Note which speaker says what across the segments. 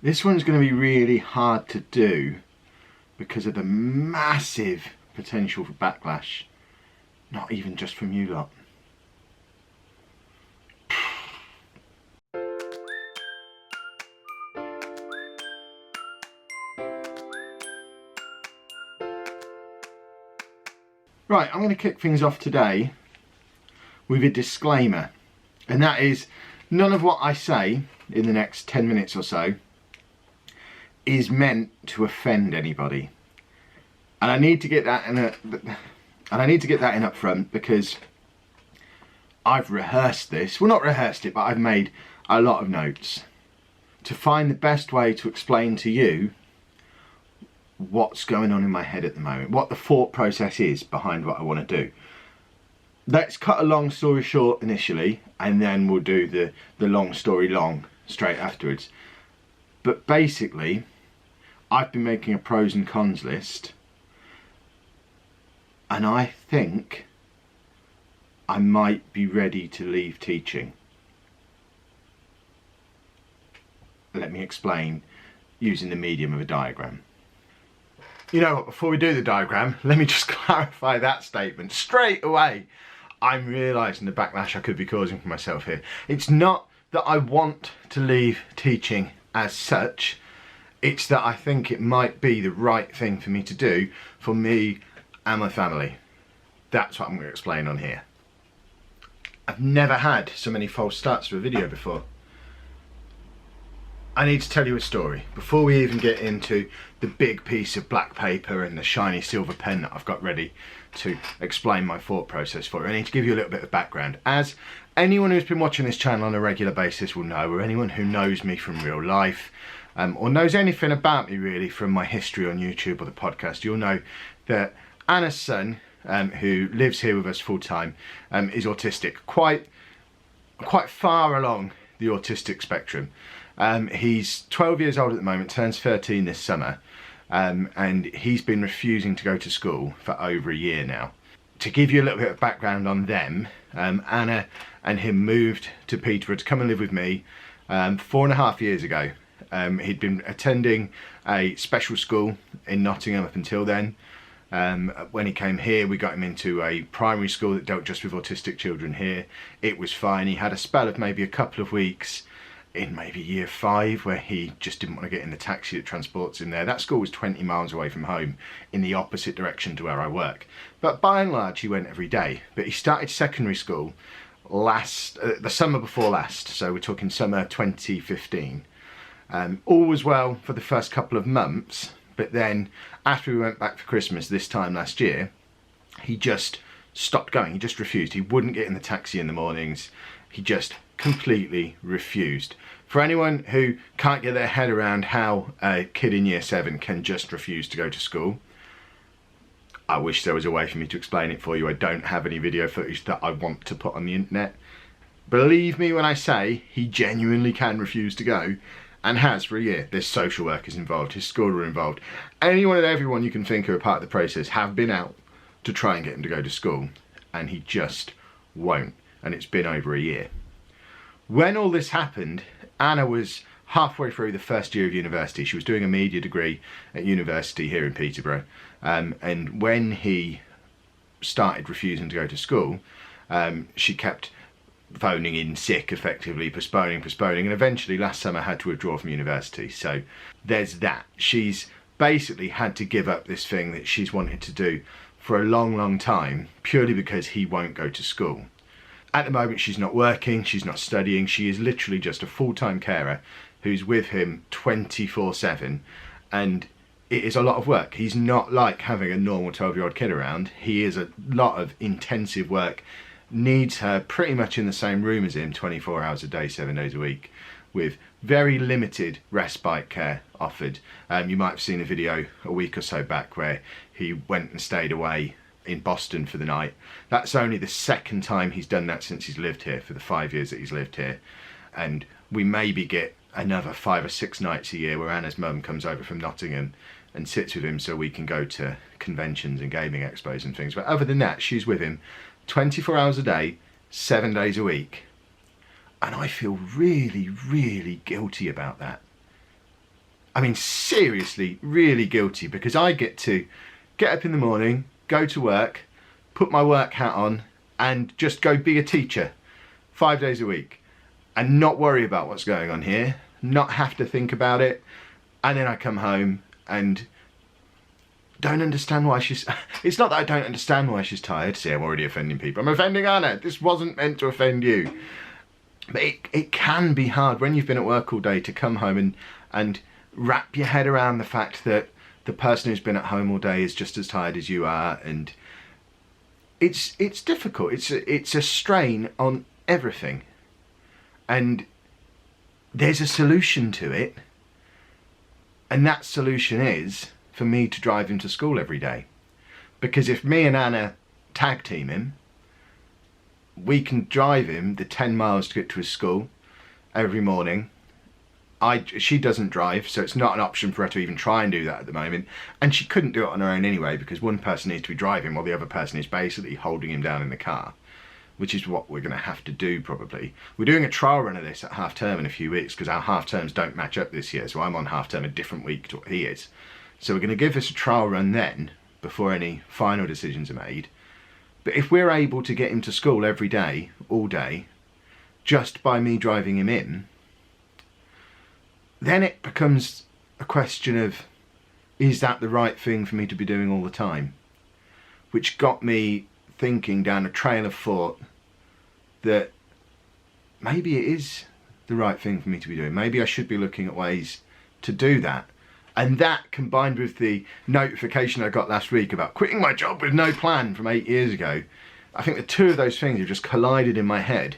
Speaker 1: This one's going to be really hard to do because of the massive potential for backlash, not even just from you lot. Right, I'm going to kick things off today with a disclaimer, and that is none of what I say in the next 10 minutes or so is meant to offend anybody. And I need to get that in up front because I've rehearsed this. Well, not rehearsed it, but I've made a lot of notes to find the best way to explain to you what's going on in my head at the moment, what the thought process is behind what I want to do. Let's cut a long story short initially, and then we'll do the long story long straight afterwards. But basically, I've been making a pros and cons list, and I think I might be ready to leave teaching. Let me explain using the medium of a diagram. You know what, before we do the diagram, let me just clarify that statement straight away. I'm realising the backlash I could be causing for myself here. It's not that I want to leave teaching as such, it's that I think it might be the right thing for me to do for me and my family. That's what I'm going to explain on here. I've never had so many false starts to a video before. I need to tell you a story before we even get into the big piece of black paper and the shiny silver pen that I've got ready to explain my thought process for you. I need to give you a little bit of background. As anyone who's been watching this channel on a regular basis will know, or anyone who knows me from real life, or knows anything about me really from my history on YouTube or the podcast, you'll know that Anna's son, who lives here with us full time, is autistic, quite far along the autistic spectrum. He's 12 years old at the moment, turns 13 this summer, and he's been refusing to go to school for over a year now. To give you a little bit of background on them, Anna and him moved to Peterborough to come and live with me 4.5 years ago. He'd been attending a special school in Nottingham up until then. When he came here, we got him into a primary school that dealt just with autistic children here. It was fine. He had a spell of maybe a couple of weeks in maybe year 5 where he just didn't want to get in the taxi that transports him there. That school was 20 miles away from home in the opposite direction to where I work. But by and large, he went every day. But he started secondary school the summer before last. So we're talking summer 2015. All was well for the first couple of months. But then after we went back for Christmas this time last year, he just stopped going. He just refused. He wouldn't get in the taxi in the mornings. He just completely refused. For anyone who can't get their head around how a kid in year 7 can just refuse to go to school, I wish there was a way for me to explain it for you. I don't have any video footage that I want to put on the internet. Believe me when I say he genuinely can refuse to go, and has for a year. There's social workers involved, his school are involved. Anyone and everyone you can think of a part of the process have been out to try and get him to go to school, and he just won't. And it's been over a year. When all this happened, Anna was halfway through the first year of university. She was doing a media degree at university here in Peterborough. And when he started refusing to go to school, she kept phoning in sick, effectively, postponing, and eventually last summer had to withdraw from university. So there's that. She's basically had to give up this thing that she's wanted to do for a long time, purely because he won't go to school. At the moment, she's not working, she's not studying, she is literally just a full-time carer who's with him 24/7, and it is a lot of work. He's not like having a normal 12-year-old kid around. He is a lot of intensive work, needs her pretty much in the same room as him 24 hours a day, 7 days a week, with very limited respite care offered. You might have seen a video a week or so back where he went and stayed away in Boston for the night. That's only the second time he's done that since he's lived here, for the 5 years that he's lived here. And we maybe get another 5 or 6 nights a year where Anna's mum comes over from Nottingham and sits with him so we can go to conventions and gaming expos and things. But other than that, she's with him 24 hours a day, 7 days a week. And I feel really, really guilty about that. I mean, seriously, really guilty, because I get to get up in the morning, go to work, put my work hat on, and just go be a teacher 5 days a week and not worry about what's going on here, not have to think about it. And then I come home and don't understand why she's... It's not that I don't understand why she's tired. See, I'm already offending people. I'm offending Anna. This wasn't meant to offend you. But it can be hard when you've been at work all day to come home and wrap your head around the fact that the person who's been at home all day is just as tired as you are. And it's difficult. It's a strain on everything. And there's a solution to it. And that solution is for me to drive him to school every day. Because if me and Anna tag team him, we can drive him the 10 miles to get to his school every morning. She doesn't drive, so it's not an option for her to even try and do that at the moment. And she couldn't do it on her own anyway, because one person needs to be driving while the other person is basically holding him down in the car, which is what we're going to have to do probably. We're doing a trial run of this at half term in a few weeks, because our half terms don't match up this year, so I'm on half term a different week to what he is. So we're going to give this a trial run then, before any final decisions are made. But if we're able to get him to school every day, all day, just by me driving him in, then it becomes a question of, is that the right thing for me to be doing all the time? Which got me thinking down a trail of thought that maybe it is the right thing for me to be doing. Maybe I should be looking at ways to do that. And that, combined with the notification I got last week about quitting my job with no plan from 8 years ago, I think the two of those things have just collided in my head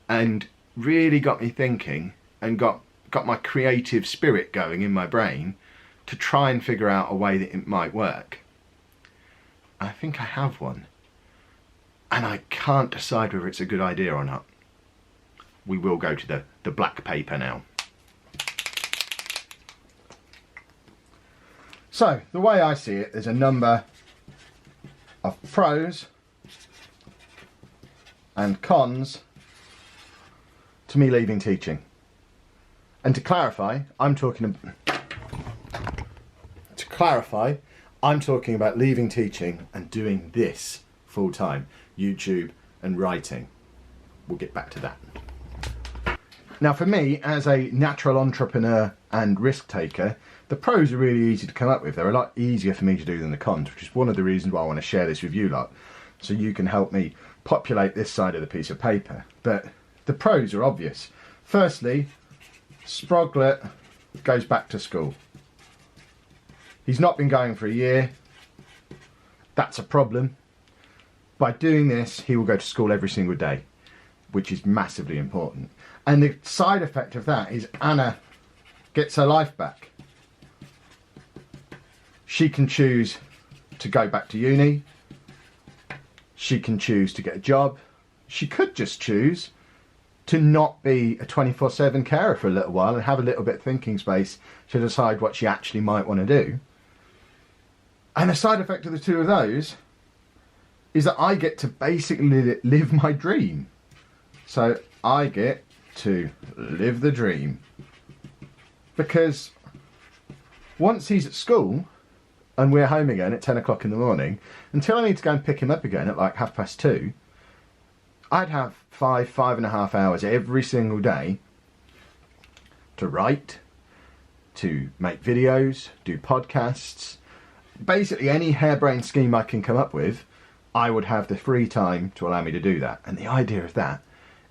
Speaker 1: and really got me thinking and got my creative spirit going in my brain to try and figure out a way that it might work. I think I have one. And I can't decide whether it's a good idea or not. We will go to the black paper now. So, the way I see it, there's a number of pros and cons to me leaving teaching. And to clarify, I'm talking about leaving teaching and doing this full time, YouTube and writing. We'll get back to that. Now for me, as a natural entrepreneur and risk taker, the pros are really easy to come up with. They're a lot easier for me to do than the cons, which is one of the reasons why I want to share this with you lot, so you can help me populate this side of the piece of paper. But the pros are obvious. Firstly, Sproglet goes back to school. He's not been going for a year. That's a problem. By doing this, he will go to school every single day, which is massively important. And the side effect of that is Anna gets her life back. She can choose to go back to uni. She can choose to get a job. She could just choose to not be a 24/7 carer for a little while and have a little bit of thinking space to decide what she actually might want to do. And the side effect of the two of those is that I get to basically live my dream. So I get to live the dream. Because once he's at school and we're home again at 10 o'clock in the morning, until I need to go and pick him up again at like 2:30, I'd have 5.5 hours every single day to write, to make videos, do podcasts. Basically any harebrained scheme I can come up with, I would have the free time to allow me to do that. And the idea of that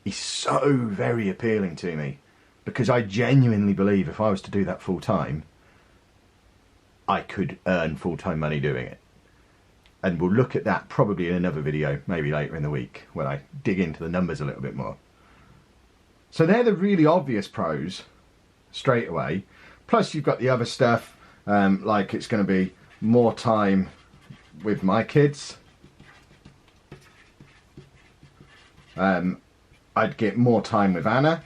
Speaker 1: is so very appealing to me, because I genuinely believe if I was to do that full time, I could earn full-time money doing it. And we'll look at that probably in another video, maybe later in the week, when I dig into the numbers a little bit more. So they're the really obvious pros straight away. Plus you've got the other stuff, like it's going to be more time with my kids. I'd get more time with Anna.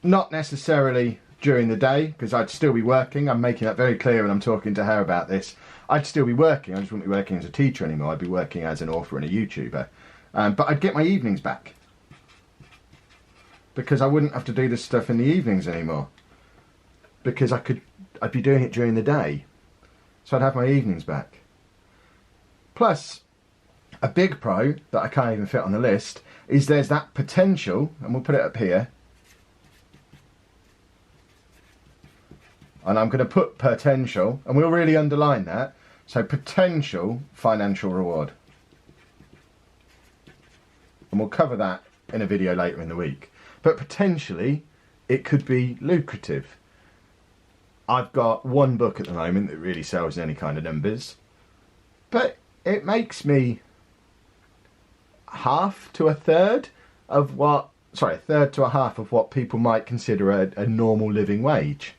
Speaker 1: Not necessarily during the day, because I'd still be working. I'm making that very clear when I'm talking to her about this. I'd still be working. I just wouldn't be working as a teacher anymore. I'd be working as an author and a YouTuber. But I'd get my evenings back. because I wouldn't have to do this stuff in the evenings anymore. Because I'd be doing it during the day. So I'd have my evenings back. Plus, a big pro that I can't even fit on the list is there's that potential, and we'll put it up here. And I'm going to put potential, and we'll really underline that. So potential financial reward. And we'll cover that in a video later in the week. But potentially, it could be lucrative. I've got one book at the moment that really sells any kind of numbers. But it makes me half to a third of what, sorry, a third to a half of what people might consider a normal living wage.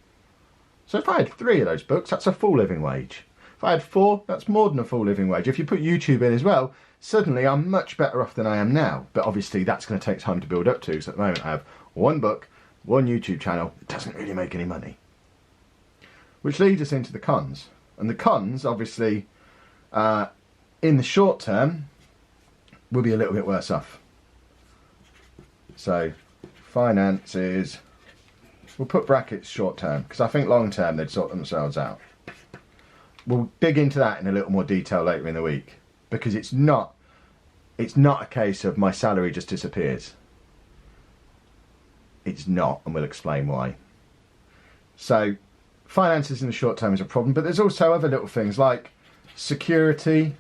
Speaker 1: So if I had 3 of those books, that's a full living wage. If I had 4, that's more than a full living wage. If you put YouTube in as well, suddenly I'm much better off than I am now. But obviously that's going to take time to build up to. So at the moment I have 1 book, 1 YouTube channel. It doesn't really make any money. Which leads us into the cons. And the cons, obviously, in the short term, will be a little bit worse off. So, finances, we'll put brackets short term, because I think long term they'd sort themselves out. We'll dig into that in a little more detail later in the week, because it's not a case of my salary just disappears. It's not, and we'll explain why. So, finances in the short term is a problem, but there's also other little things like security,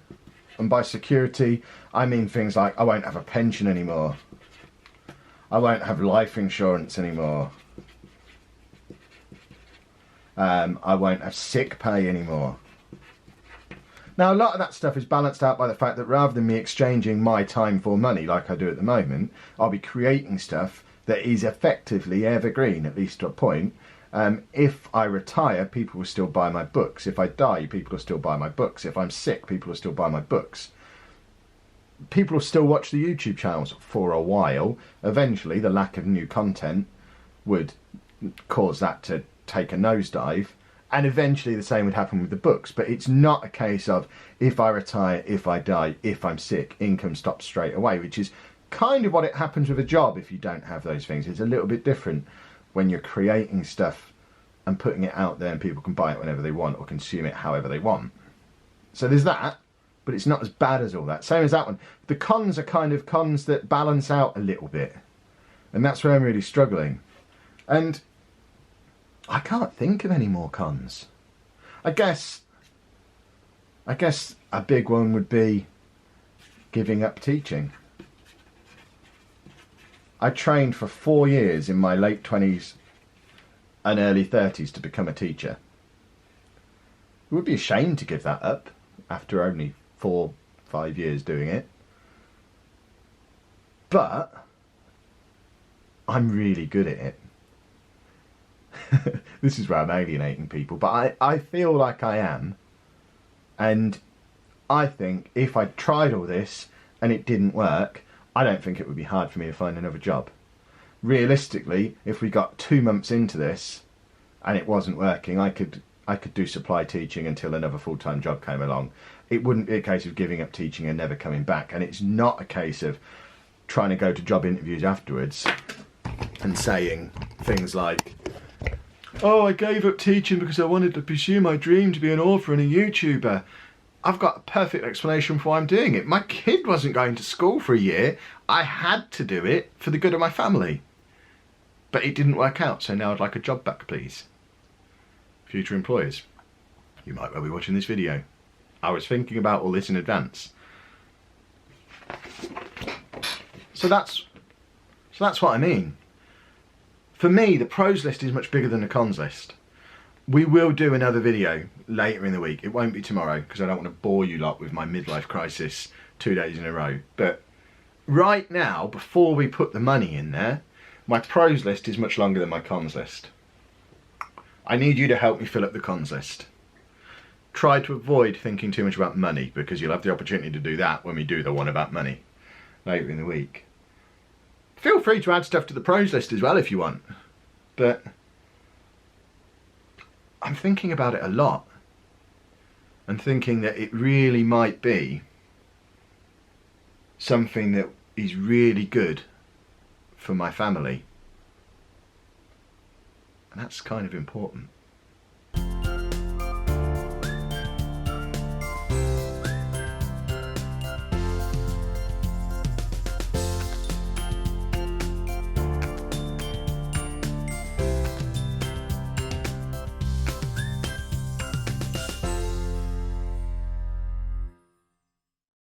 Speaker 1: and by security I mean things like I won't have a pension anymore, I won't have life insurance anymore, I won't have sick pay anymore. Now a lot of that stuff is balanced out by the fact that rather than me exchanging my time for money like I do at the moment, I'll be creating stuff that is effectively evergreen, at least to a point. If I retire, people will still buy my books. If I die, people will still buy my books. If I'm sick, people will still buy my books. People will still watch the YouTube channels for a while. Eventually, the lack of new content would cause that to take a nosedive. And eventually the same would happen with the books. But it's not a case of if I retire, if I die, if I'm sick, income stops straight away, which is kind of what it happens with a job if you don't have those things. It's a little bit different when you're creating stuff and putting it out there and people can buy it whenever they want or consume it however they want. So there's that, but it's not as bad as all that. Same as that one. The cons are kind of cons that balance out a little bit. And that's where I'm really struggling. And I can't think of any more cons. I guess a big one would be giving up teaching. I trained for 4 years in my late 20s and early 30s to become a teacher. It would be a shame to give that up after only 4-5 years doing it. But I'm really good at it. This is where I'm alienating people, but I feel like I am. And I think if I tried all this and it didn't work, I don't think it would be hard for me to find another job. Realistically, if we got 2 months into this and it wasn't working, I could do supply teaching until another full-time job came along. It wouldn't be a case of giving up teaching and never coming back. And it's not a case of trying to go to job interviews afterwards and saying things like, oh, I gave up teaching because I wanted to pursue my dream to be an author and a YouTuber. I've got a perfect explanation for why I'm doing it. My kid wasn't going to school for a year. I had to do it for the good of my family. But it didn't work out, so now I'd like a job back, please. Future employers, you might well be watching this video. I was thinking about all this in advance. So that's what I mean. For me, the pros list is much bigger than the cons list. We will do another video later in the week. It won't be tomorrow because I don't want to bore you lot with my midlife crisis 2 days in a row. But right now, before we put the money in there, my pros list is much longer than my cons list. I need you to help me fill up the cons list. Try to avoid thinking too much about money because you'll have the opportunity to do that when we do the one about money later in the week. Feel free to add stuff to the pros list as well if you want. But I'm thinking about it a lot and thinking that it really might be something that is really good for my family And that's kind of important.